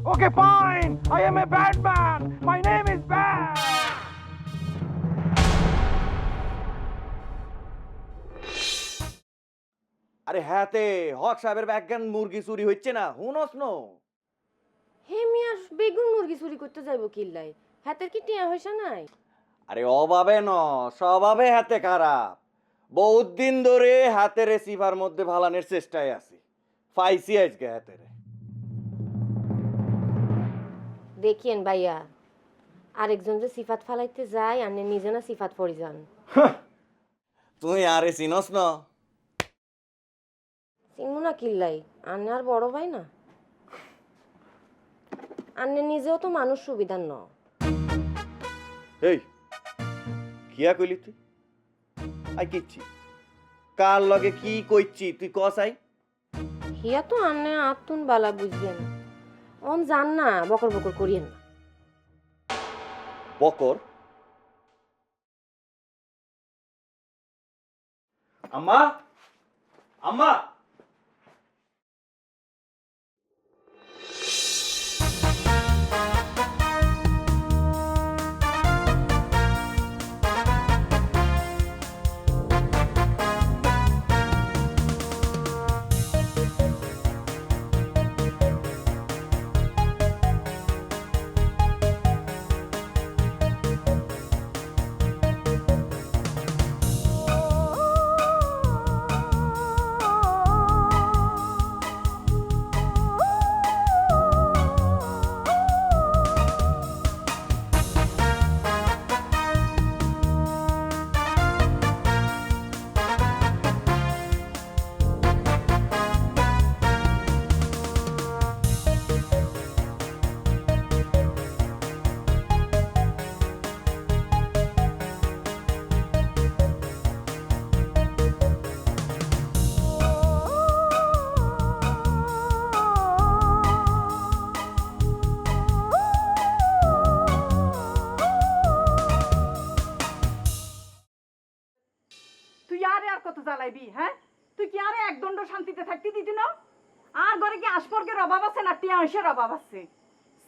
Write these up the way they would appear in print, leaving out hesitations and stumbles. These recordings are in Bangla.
Okay, fine. I am a bad man. My name is Bad. আরে হ্যাঁ তে হক সাহেবের ব্যাগগান মুরগি চুরি হচ্ছে না হুনস নো হে মিয়া বেগুন মুরগি চুরি করতে যাইব কিল্লাই হাতের কি টিয়া হইসা নাই? আরে অভাবে ন স্বভাবে হাতে খারাপ বহুত দিন ধরে হাতে রেসিভার মধ্যে ভালানের চেষ্টায় আছি ফাইসি আজকে হাতেরে দেখিয়েন ভাইয়া আরেকজন যে সিফাত ফালাইতে যায় আপনি নিজে না সিফাত পড়ি যান। তুই আরে চিনস না চিনবো না কিল্লাই আন্নে আর বড় ভাই না, আন্নে নিজেও তো মানুষ সুবিধার ন। এই কিয়া কইলি তুই আই কিচ্ছি কার লগে কি কইছি তুই কসাই হিয়া তো আন্নে আতুন বালা বুঝবেন, অন জান না বকর বকর করিয়েন না। বকর আম্মা আম্মা তুই আরে আর কত জ্বালাইবি? হ্যাঁ, তুই কি আরে এক দণ্ড শান্তিতে থাকতে দিতি না? আর ঘরে কি আসপর্গের অভাব আছে না টিয়া হাঁসের অভাব আছে?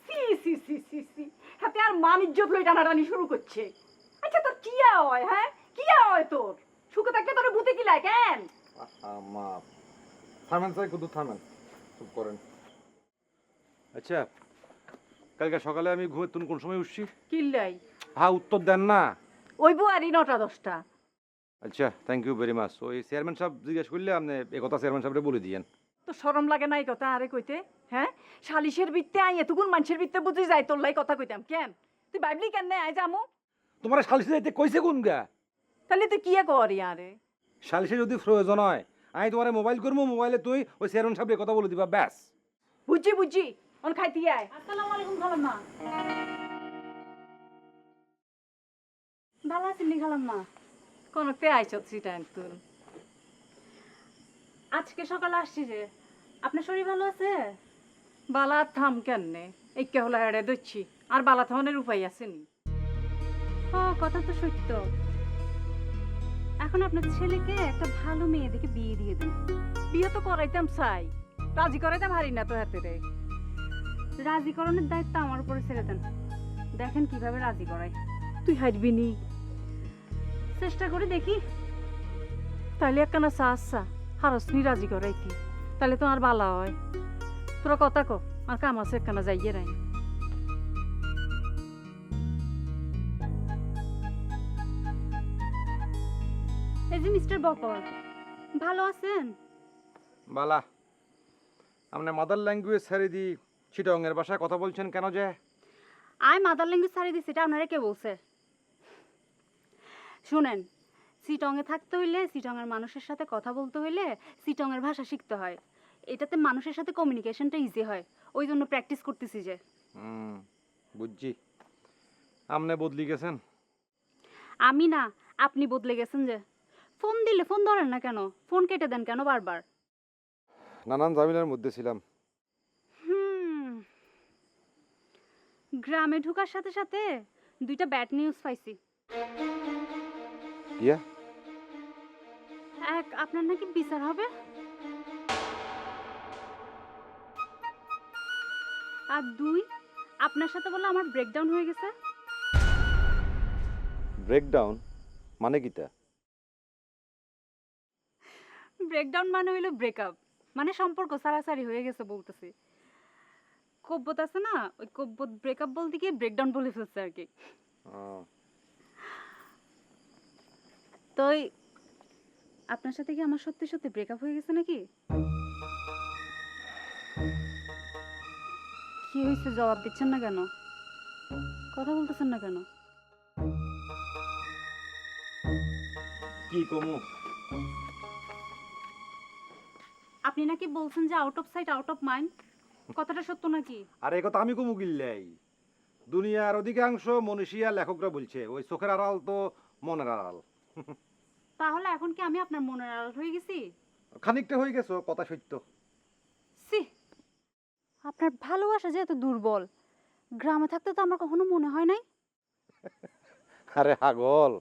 সি সি সি সি সি হাতে আর মান ইজ্জত লই টানাটানি শুরু করছে। আচ্ছা তোর কি হয়? হ্যাঁ, কি হয় তোর? সুখে থাকতে তোর ভূতে কি লাগে কেন? মা থামেন স্যার, একটু থামেন, চুপ করেন। আচ্ছা, কালকে সকালে আমি ঘুমের তুন কোন সময় উঠছি? কিল্লাই হ্যাঁ, উত্তর দেন না। ওই বুয়ারি 9টা-10টা। আচ্ছা, থ্যাংক ইউ ভেরি মাচ। ওই চেয়ারম্যান সাহেব জিজ্ঞেস করলে আপনি এ কথা চেয়ারম্যান সাহেবরে বলে দিয়েন। তো শরম লাগে না এই কথা আরে কইতে? হ্যাঁ, সালিশের বিত্তে আই এতগুন মানুষের বিত্তে বুঝি যাই তোর লাই কথা কইতাম কেন? তুই ভাবলি কেন আই যামু? তোমার সালিশে যাইতে কইছে কোন গা? তাহলে তুই কিয়া করি আরে? সালিশে যদি প্রয়োজন হয় আমি তোমার মোবাইল করবো, মোবাইলে তুই ওই চেয়ারম্যান সাহেবের কথা বলে দিবা, ব্যাস। বুঝছি বুঝছি, অন খাইতে আয়। আসসালামু আলাইকুম খালাম্মা। ভালো আছেন নি খালাম্মা? কোনতে আইছত সিটান তুই? আজকে সকালে আসছি যে। আপনার শরীর ভালো আছে? বালা থাম কেননে? একে হলা হেড়ে দচ্ছি আর বালা থামানের উপায় আসেনি। কথা তো সত্য। এখন আপনার ছেলেকে একটা ভালো মেয়ে দেখে বিয়ে দিয়ে দেন। বিয়ে তো করাইতাম চাই, রাজি করাইতাম হারি না তো হাতে রে। রাজিকরণের দায়িত্ব আমার উপরে ছেড়ে দেন, দেখেন কিভাবে রাজি করাই। তুই হারবি নি? চেষ্টা করে দেখি। তাইলে একখানা চাচ্ছা হারসনি রাজি করাইতি, তাহলে তো আর বালা হয়। তোরা কথা কো, আর কাম আছে একখানা যাইয়ে রাই। এই যে মিস্টার বকর, ভালো আছেন? বালা, আপনার মাদার ল্যাঙ্গুয়েজ ছেড়ে দি চিটংয়ের ভাষায় কথা বলছেন কেন যে? আই মাদার ল্যাঙ্গুয়েজ ছাড়িয়ে দিচ্ছি, এটা আপনারা কে বলছে? শুনেন, সিটংয়ে থাকতে হইলে, সিটংয়ের মানুষের সাথে কথা বলতে হইলে সিটংয়ের ভাষা শিখতে হয়। এটাতে মানুষের সাথে কমিউনিকেশনটা ইজি হয়, ওই জন্য প্র্যাকটিস করতেছি যে। বুঝছি, আপনি বদলি গেছেন। আমি না, আপনি বদলে গেছেন যে। ফোন দিলে ফোন ধরেন না কেন? ফোন কেটে দেন কেন বারবার? নানান ঝামেলার মধ্যে ছিলাম। গ্রামে ঢোকার সাথে সাথে দুইটা ব্যাড নিউজ পাইছি। কিয়া? এক, আপনার নাকি বিচার হবে। আর 2, আপনার সাথে বলে আমার ব্রেকডাউন হয়ে গেছে। ব্রেকডাউন মানে কিটা? ব্রেকডাউন মানে হইলো ব্রেকআপ, মানে সম্পর্ক সারাসারি হয়ে গেছে বলতেছি। কব্বত আছে না, ওই কব্বত ব্রেকআপ বলতে গিয়ে ব্রেকডাউন বলে ফেলছে আর কি। তো আপনার সাথে কি আমার সত্যি সত্যি ব্রেকআপ হয়ে গেছে নাকি? কি হয়েছে, জবাব দিচ্ছেন না কেন? কথা বলতেছেন না কেন? কি কমু? আপনি নাকি বলছেন যে out of sight out of mind, কথাটা সত্য নাকি? আর এই কথা আমি কমু গিল্লাই। দুনিয়ার অধিকাংশ মনীষী আর লেখকরা বলছে ওই চোখের আড়াল তো মনের আড়াল। তাহলে এখন কি আমি আপনার মনের আড়াল হয়ে গেছি? খানিকটা হয়ে গেছো, কথা সত্য। সি, আপনার ভালোবাসা যে এত দুর্বল, গ্রামে থাকতে তো আমার কখনো মনে হয় নাই। আরে হাগল,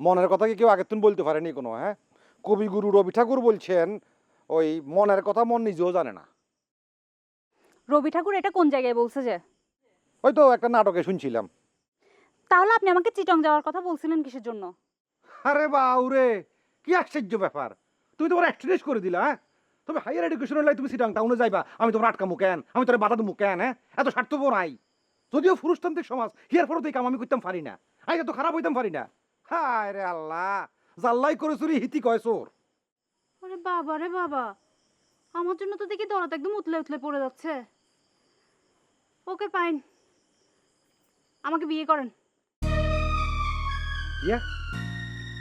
মনের কথা কি কেউ আগের তুন বলতে পারেনি কোনো? হ্যাঁ, কবিগুরু রবি ঠাকুর বলছেন ওই মনের কথা মন নিজেও জানে না। রবি ঠাকুর এটা কোন জায়গায় বলছে যে? ওই তো একটা নাটকে শুনছিলাম। তাহলে আপনি আমাকে চিটং যাওয়ার কথা বলছিলেন কিসের জন্য? আরে বাউরে, কি আশ্চর্য ব্যাপার! তুমি তোমার অ্যাক্সিডেন্ট করে দিলা। হ্যাঁ, তবে হাইয়ার এডুকেশনের লাই তুমি সিটাং টাউনে যাইবা, আমি তোমার আটকামু কেন? আমি তোর বাধা দেবো কেন? হ্যাঁ, এত স্বার্থপর নাই। যদিও পুরুষতান্ত্রিক সমাজ, হিয়ার পরও তো এই কাম আমি করতাম পারি না। আমি এত খারাপ হইতাম পারি না। হায় রে আল্লাহ, জাল্লাই করে চুরি হিতি কয় চোর। আরে বাবা রে বাবা, আমার জন্য তো দেখি দরদ একদম উতলে উতলে পড়ে যাচ্ছে। ওকে ফাইন, আমাকে বিয়ে করেন। ইয়া,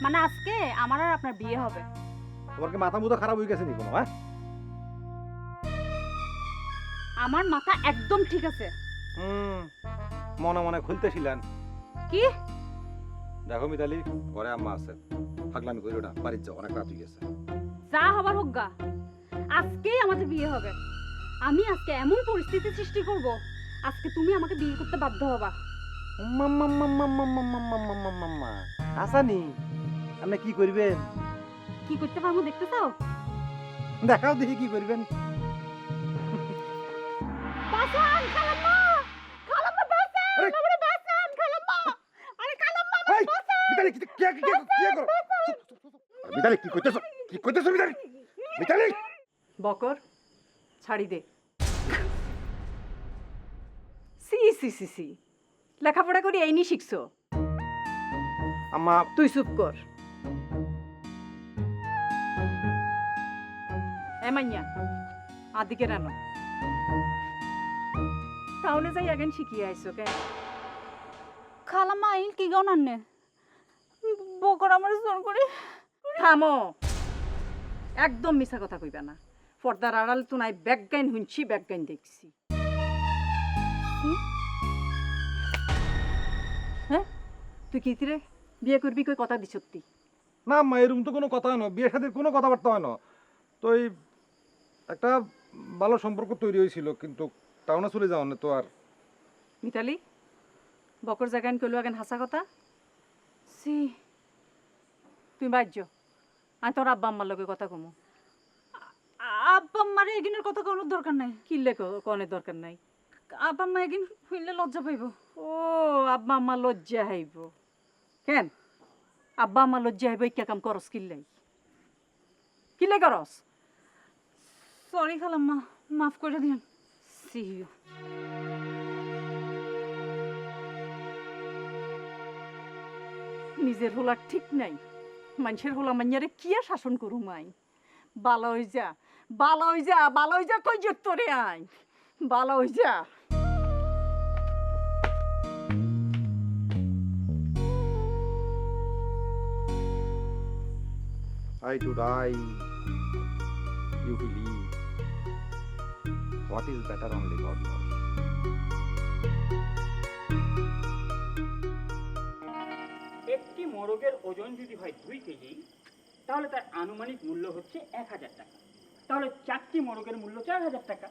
মানে আজকে আমার আর আপনার বিয়ে হবে। তোমার কি মাথা মুথা খারাপ হয়ে গেছে নি কোনো? হ্যাঁ, আমার মাথা একদম ঠিক আছে। মনে মনে খুলতেছিলেন। কি? দেখো মিতালি, ঘরে আম্মা আছে, পাগলামি করি ওটা, বাড়ির যাও, অনেক রাত হয়ে গেছে। যা হবার হোক গা, আজকেই আমাদের বিয়ে হবে। আমি আজকে এমন পরিস্থিতি সৃষ্টি করব, আজকে তুমি আমাকে বিয়ে করতে বাধ্য হবা। আসানি আপনি কি করবেন? কি করতে পারবো দেখতে চাও? দেখাও দেখি কি করবেন। বাঁচান খালাম্মা! খালাম্মা বাঁচান! আরে! আমারে বাঁচান খালাম্মা! আরে খালাম্মা আমারে এই, বাঁচান! মিতালি, কি করো? মিতালি, কি করতেছো? কি করতেছো মিতালি? মিতালি! বকর, ছাড়ি দে। সি সি সি সি, লেখাপড়া করে এই নি শিখছো? আম্মা, তুই চুপ কর। এমাইয়া আদিকে রানো টাউনে যাই আগেন শিখিয়ে আইসো কে? খালাম্মা আইল কি গাও নান্নে? বকর আমারে জোর করে। থামো, একদম মিছা কথা কইবা না। পর্দার আড়াল তো নাই ব্যাকগাইন শুনছি, ব্যাকগাইন দেখছি। হ্যাঁ, তুই কি রে বিয়ে করবি কই কথা দিছ তুই? না আম্মা, এরকম তো কোনো কথা হয় না, বিয়ের সাথে কোনো কথাবার্তা হয় না। তো এই একটা ভালো সম্পর্ক তৈরি হয়েছিল, কিন্তু টাউনে চলে যাও না তো আর। মিতালি, বকর জাগান কইলো আগেন হাসা কথা। সি, তুই বাজ্য, আমি তোর আব্বা আম্মার লগে কথা কমু। আব্বা আম্মারে এগিনের কথা কোনো দরকার নাই। কিল্লে কনের দরকার নাই। আব্বা আম্মা এগিন হইলে লজ্জা পাইব। ও, আব্বা আম্মা লজ্জা হাইব কেন? আব্বা আম্মা লজ্জা হাইব ইকা কাম করস কিল্লাই? কিল্লাই করস? সরি খালাম্মা, মাফ করে দিন। সি, নিজের হোলা ঠিক নাই, মানুষের হোলা মাইয়ারে কি আর শাসন করু মাই? বালা হই যা, বালা হই যা, বালা হই যা, কই যে তোরে আই, বালা হই যা। I to die, you believe. What is better only God knows. একটি মোরগের ওজন যদি হয় 2 কেজি, তাহলে তার আনুমানিক মূল্য হচ্ছে 1000 টাকা। তাহলে 4টি মোরগের মূল্য 4000 টাকা।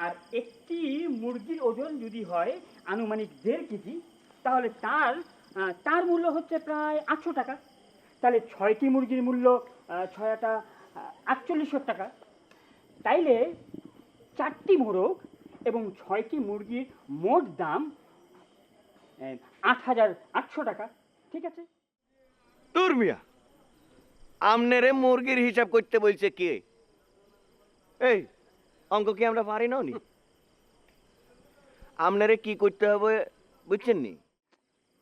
আর একটি মুরগির ওজন যদি হয় আনুমানিক 1.5 কেজি, তাহলে তার মূল্য হচ্ছে প্রায় 800 টাকা। তাহলে 6টি মুরগির মূল্য 6টা 4800 টাকা। তাইলে 4টি মোরগ এবং 6টি মুরগির মোট দাম 8,800 টাকা। ঠিক আছে? তোর মিয়া আমনেরে মুরগির হিসাব করতে বলছে কে? এই অঙ্ক কি আমরা পারি না নি? আমনেরে কি করতে হবে বুঝছেন নি?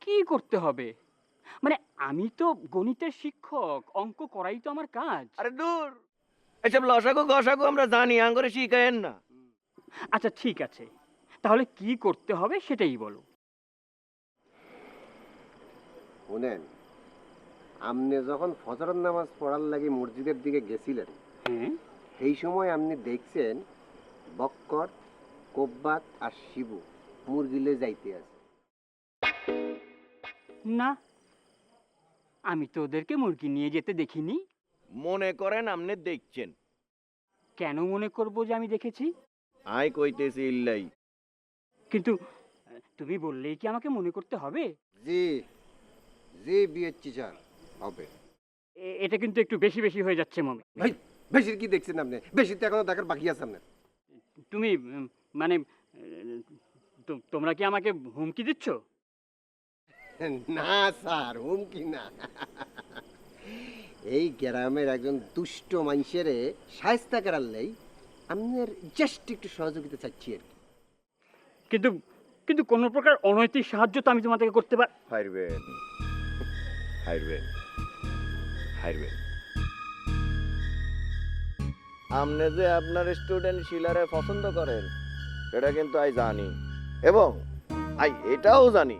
কি করতে হবে মানে আমি তো গণিতের শিক্ষক, অঙ্ক করাই তো আমার কাজ। আরে দূর, এসব লসাগু গসাগু আমরা জানি, আঙ্গরে শিখায়েন না। আচ্ছা ঠিক আছে, তাহলে কি করতে হবে সেটাই বলো। শুনেন, আপনি যখন ফজরের নামাজ পড়ার লাগি মসজিদের দিকে গেছিলেন, হ্যাঁ, সেই সময় আপনি দেখছেন বক্কর, কোব্বাত আর শিবু মুরগিলে যাইতে আছে। না, আমি তো ওদেরকে মুরগি নিয়ে যেতে দেখিনি। মনে করেন আপনি দেখছেন। কেন মনে করবো যে আমি দেখেছি? আই কইতেছি ইল্লাই। কিন্তু তুমি বললেই কি আমাকে মনে করতে হবে? জি জি বিয়েচ্ছি স্যার, হবে। এটা কিন্তু একটু বেশি বেশি হয়ে যাচ্ছে মমি। ভাই বেশি কি দেখছেন আপনি? বেশি তো এখনো দেখার বাকি আছে আপনার। তুমি মানে তোমরা কি আমাকে হুমকি দিচ্ছ? না স্যার, হুমকি না। এই গ্রামের একজন দুষ্ট মানুষের শায়েস্তা করার লাই আপনার জাস্ট একটু সহযোগিতা চাচ্ছি আর কি। কিন্তু কিন্তু কোন প্রকার অনৈতিক সাহায্য তো আমি তোমাদেরকে করতে পার। হারবেন হারবেন হারবেন। আপনি যে আপনার স্টুডেন্ট শিলারে পছন্দ করেন সেটা কিন্তু আই জানি, এবং আই এটাও জানি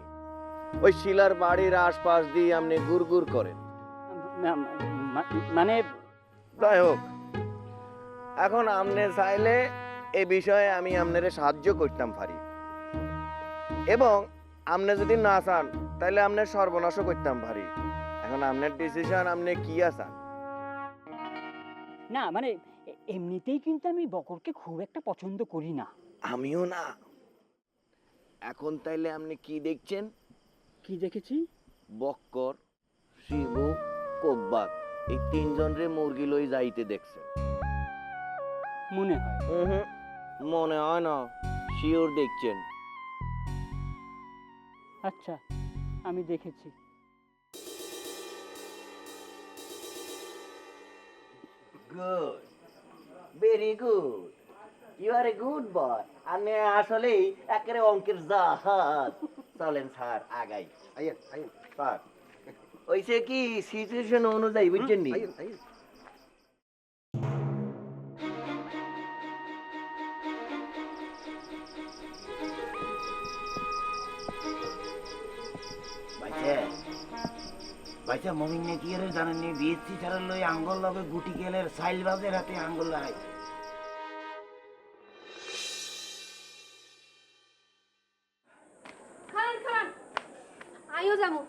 ওই শিলার বাড়ির আশপাশ দিয়ে আপনি গুড় করেন। মানে যাই হোক, এখন আপনি চাইলে এ বিষয়ে আমি আপনারে সাহায্য করতাম পারি, এবং আপনি যদি না চান তাহলে আপনার সর্বনাশও করতাম পারি। এখন আপনার ডিসিশন, আপনি কি আছেন। না মানে এমনিতেই কিন্তু আমি বকরকে খুব একটা পছন্দ করি না। আমিও না। এখন তাইলে আপনি কি দেখছেন? কি দেখেছি? বক্কর, শিবু, কোব্বাত এই তিনজনরে মুরগি লই যাইতে দেখছেন। মনে হয়। মনে হয় না, শিওর দেখছেন। আচ্ছা, আমি দেখেছি। Good, very good, you are a good boy. আপনি আসলেই একেবারে অঙ্কের জাহাজ। চলেন স্যার আগাই। আইয়েন আইয়েন স্যার ওইসে কি সিচুয়েশন অনুযায়ী বুঝছেন নি? আইয়েন আইয়েন। বাইচা মমিন নে কি রে জানেন নি বিএসসি ছাড়ার লই আঙ্গল লগে গুটি গেলের সাইল বাজের হাতে আঙ্গল লাগাই। খান খান আইও যামু।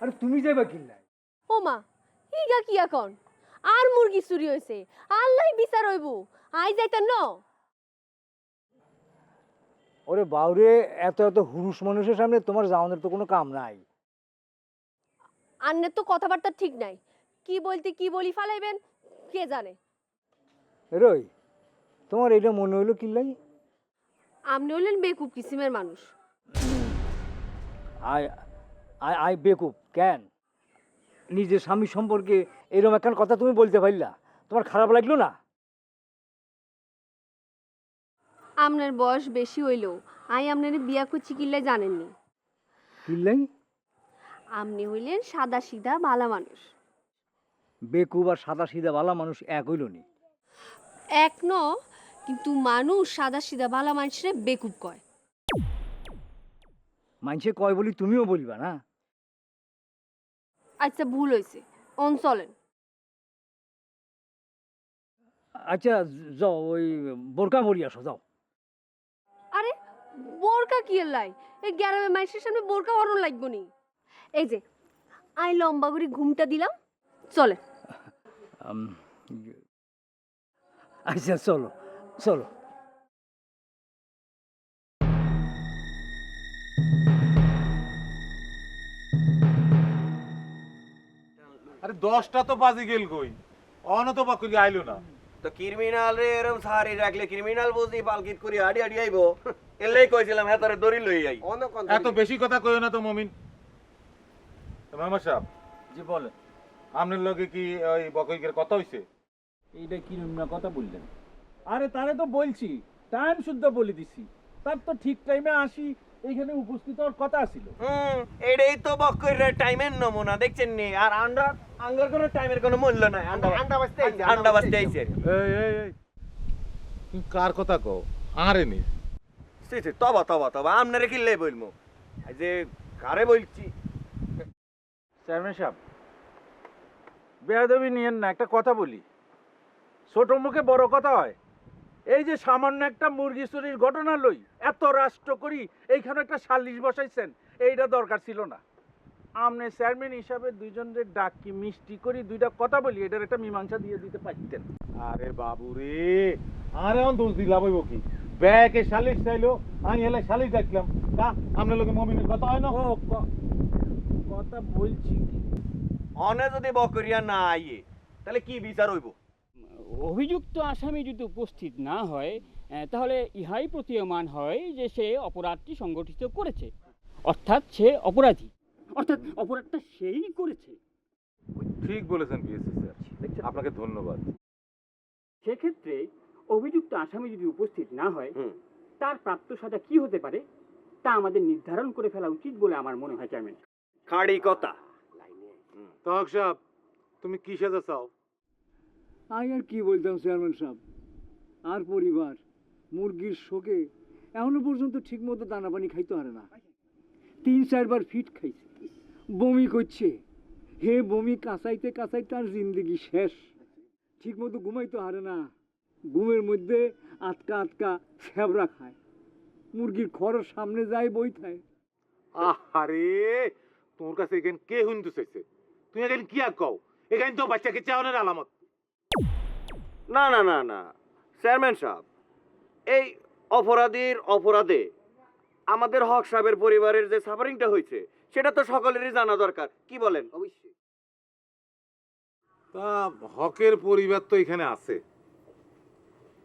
আরে তুমি যাইবা কিল্লাই? ও মা, হিগা কি এখন? আর মুরগি চুরি হইছে, আল্লাহ বিচার হইব। আই যাইতেন ন? ওরে বাউরে, এত এত হুরুষ মানুষের সামনে তোমার যাওয়ানোর তো কোনো কাম নাই। আন্নের তো কথাবার্তা ঠিক নাই, কি বলতে কি বলি ফালাইবেন কে জানে। রই, তোমার এইটা মনে হইলো কিল্লাই? আপনি হলেন বেকুব কিসিমের মানুষ। আই আই আই বেকুব কেন? নিজের স্বামী সম্পর্কে এরকম একখান কথা তুমি বলতে পারলা, তোমার খারাপ লাগলো না? আপনার বয়স বেশি হইলেও আই আপনার বিয়া করছি কিল্লাই জানেননি। কিল্লাই? আপনি হইলেন সাদা সিধা ভালা মানুষ। বেকুব আর সাদা সিধা বালা মানুষ এক হইল নি? এক ন, কিন্তু মানুষ সাদা সিধা ভালা মানুষের বেকুব কয়। মানুষে কয় বলি তুমিও বলবা না? আচ্ছা ভুল হয়েছে, অন চলেন। আচ্ছা যাও, ওই বোরকা পরি আসো, যাও। আরে বোরকা কি লাই? এই গ্রামে মানুষের সামনে বোরকা হরণ লাগবো নি। এই যে আই লম্বা করে ঘুমটা দিলাম, চলে। আচ্ছা চলো চলো। আরে 10টা তো বাজে গেল কই, অন তো বাকুলি আইলো না। তো ক্রিমিনাল রে এরম সারি রাখলে ক্রিমিনাল বুঝি পালকিত করি হাডি হাডি আইবো এলেই কইছিলাম হ্যাঁ তোরে দড়ি লই আই এত বেশি কথা কইও না তো মমিন। মামা সাহেব, জি বলে, আপনার লগে কি ওই বকইকের কথা হইছে? এইটা কি না কথা বললেন? আরে তারে তো বলছি, টাইম শুদ্ধ বলে দিছি, তার তো ঠিক টাইমে আসি এইখানে উপস্থিত হওয়ার কথা ছিল। এটাই তো বকইরের টাইমের নমুনা দেখছেন নি। আর আঙ্গার কোনো টাইমের কোনো মূল্য নাই। আন্ডা বাজতে আইছে। এই তুমি কার কথা কও? আরে নি তবা আপনারে কি লে বলমু এই যে কারে বলছি। চেয়ারম্যান সাহেব, বেয়াদবি নিয়েন না, একটা কথা বলি। ছোট মুখে বড় কথা হয়। এই যে সামান্য একটা মুরগি চুরির ঘটনা লই এত রাষ্ট্র করি এইখানে একটা সালিশ বসাইছেন, এইটা দরকার ছিল না। আপনি চেয়ারম্যান হিসাবে দুইজনের ডাকি মিষ্টি করি দুইটা কথা বলি, এটার একটা মীমাংসা দিয়ে দিতে পারতেন। আরে বাবু রে, আরে অন দোষ দিলা বইব কি? ব্যাকে শালিশ চাইলো, আমি এলে শালিশ দেখলাম। তা আপনার লগে মমিনের কথা হয় না? ও কথা বলছি কি, অনে যদি বকরিয়া না আইয়ে তাহলে কি বিচার হইব? অভিযুক্ত আসামি যদি উপস্থিত না হয় তাহলে ইহাই প্রতীয়মান হয় যে সে অপরাধটি সংগঠিত করেছে, অর্থাৎ সে অপরাধী, অর্থাৎ অপরাধটা সেই করেছে। ঠিক বলেছেন বিএসসি স্যার, আপনাকে ধন্যবাদ। সেক্ষেত্রে অভিযুক্ত আসামি যদি উপস্থিত না হয় তার প্রাপ্ত সাজা কি হতে পারে তা আমাদের নির্ধারণ করে ফেলা উচিত বলে আমার মনে হয় চেয়ারম্যান। খাড়ি কথা। তহক সাহেব, তুমি কি সাজা চাও? আমি আর কি বলতাম চেয়ারম্যান সাহেব, আর পরিবার মুরগির শোকে এখনো পর্যন্ত ঠিক মতো দানা পানি খাইতে পারে না। 3-4 বার ফিট খাইছে, বমি করছে। হে বমি কাঁচাইতে কাঁচাইতে আর জিন্দেগি শেষ। ঠিক মতো ঘুমাইতে পারে না, ঘুমের মধ্যে আটকা আটকা ছ্যাবরা খায়। মুরগির খড়ের সামনে যায় বই খায়। আরে তোর কাছে এখানে কে হুন্দু চাইছে? তুই এখানে কি আর কও? এখানে তো বাচ্চাকে চাওয়ানোর আলামত। না না না না চেয়ারম্যান সাহেব, এই অপরাধীর অপরাধে আমাদের হক সাহেবের পরিবারের যে সাফারিংটা হয়েছে সেটা তো সকলেরই জানা দরকার, কি বলেন? অবশ্যই। তা হকের পরিবার তো এখানে আছে,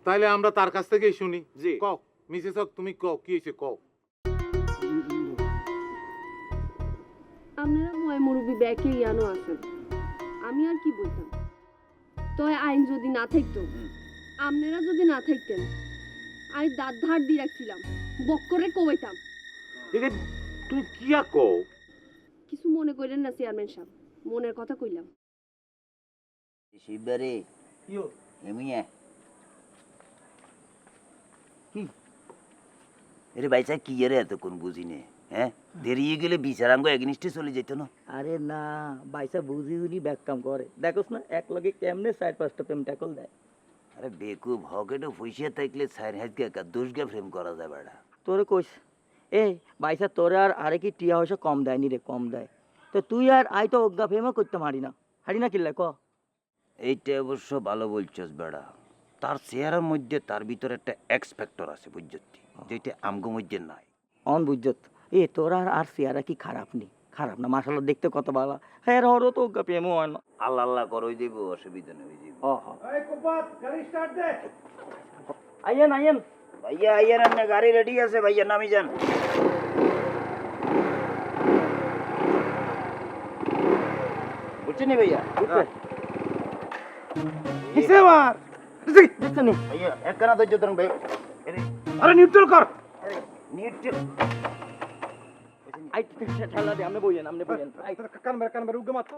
তাইলে আমরা তার কাছ থেকেই শুনি। জি। কও মিসেস হক, তুমি কও কি হয়েছে কও। আপনারা ময় মুরব্বী ব্যাকে ইয়ানো আছেন, আমি আর কি বলতাম। তয় আইন যদি না থাকতো, আপনারা যদি না থাকতেন, আমি দাঁত ধার দিয়ে রাখছিলাম, বক্করে কবাইতাম। এখানে তুমি কি আর কও? কিছু মনে করেন না চেয়ারম্যান সাহেব, মনের কথা কইলাম। শিববারে এমিয়া এরে বাইচা কি এর এতক্ষণ বুঝি নে, হ্যাঁ দেরিয়ে গেলে বিচারাঙ্গ এগনিস্টে চলে যেত না। আরে না বাইসা বুঝি বুঝি ব্যাক কাম করে, দেখোস না এক লগে কেমনে 4-5টা প্রেম ট্যাকল দেয়। আরে বেকুব হকেটে ফুসিয়ে থাকলে সাইর হাজকে একা দুষকে ফ্রেম করা যায় বেড়া। তোরে কইস এই বাইসা তোরে আর আরে কি টিয়া হইসা কম দেয়নি রে, কম দেয়। তো তুই আর আই তো অজ্ঞা প্রেমও করতে হারি না কিল্লা ক। এইটা অবশ্য ভালো বলছস বেড়া, তার চেহারার মধ্যে তার ভিতরে একটা এক্স ফ্যাক্টর আছে বুঝছি, যেটা আমগো মধ্যে নাই। অন বুঝত এ তোরা আর সিয়ারা কি খারাপ নি? খারাপ না, মাশাআল্লাহ দেখতে কত ভালো। হ্যাঁ হরও তো অজ্ঞা প্রেমও হয় না। আল্লাহ আল্লাহ করই দিব, অসুবিধা নেই হয়ে যাব। এই কোপাত গাড়ি স্টার্ট দে। আইয়েন ভাইয়া আইয়া রান্না গাড়ি রেডি আছে, ভাইয়া নামি যান। বুঝছেন ভাইয়া? কিসে মার? দেখছনি ভাইয়া একখানা ধৈর্য ধরুন ভাই। আরে নিউট্রাল কর। নিউট্রাল আই ঠেলা দে, আমনে বইয়েন আই কান মেরে উগে মাত্র।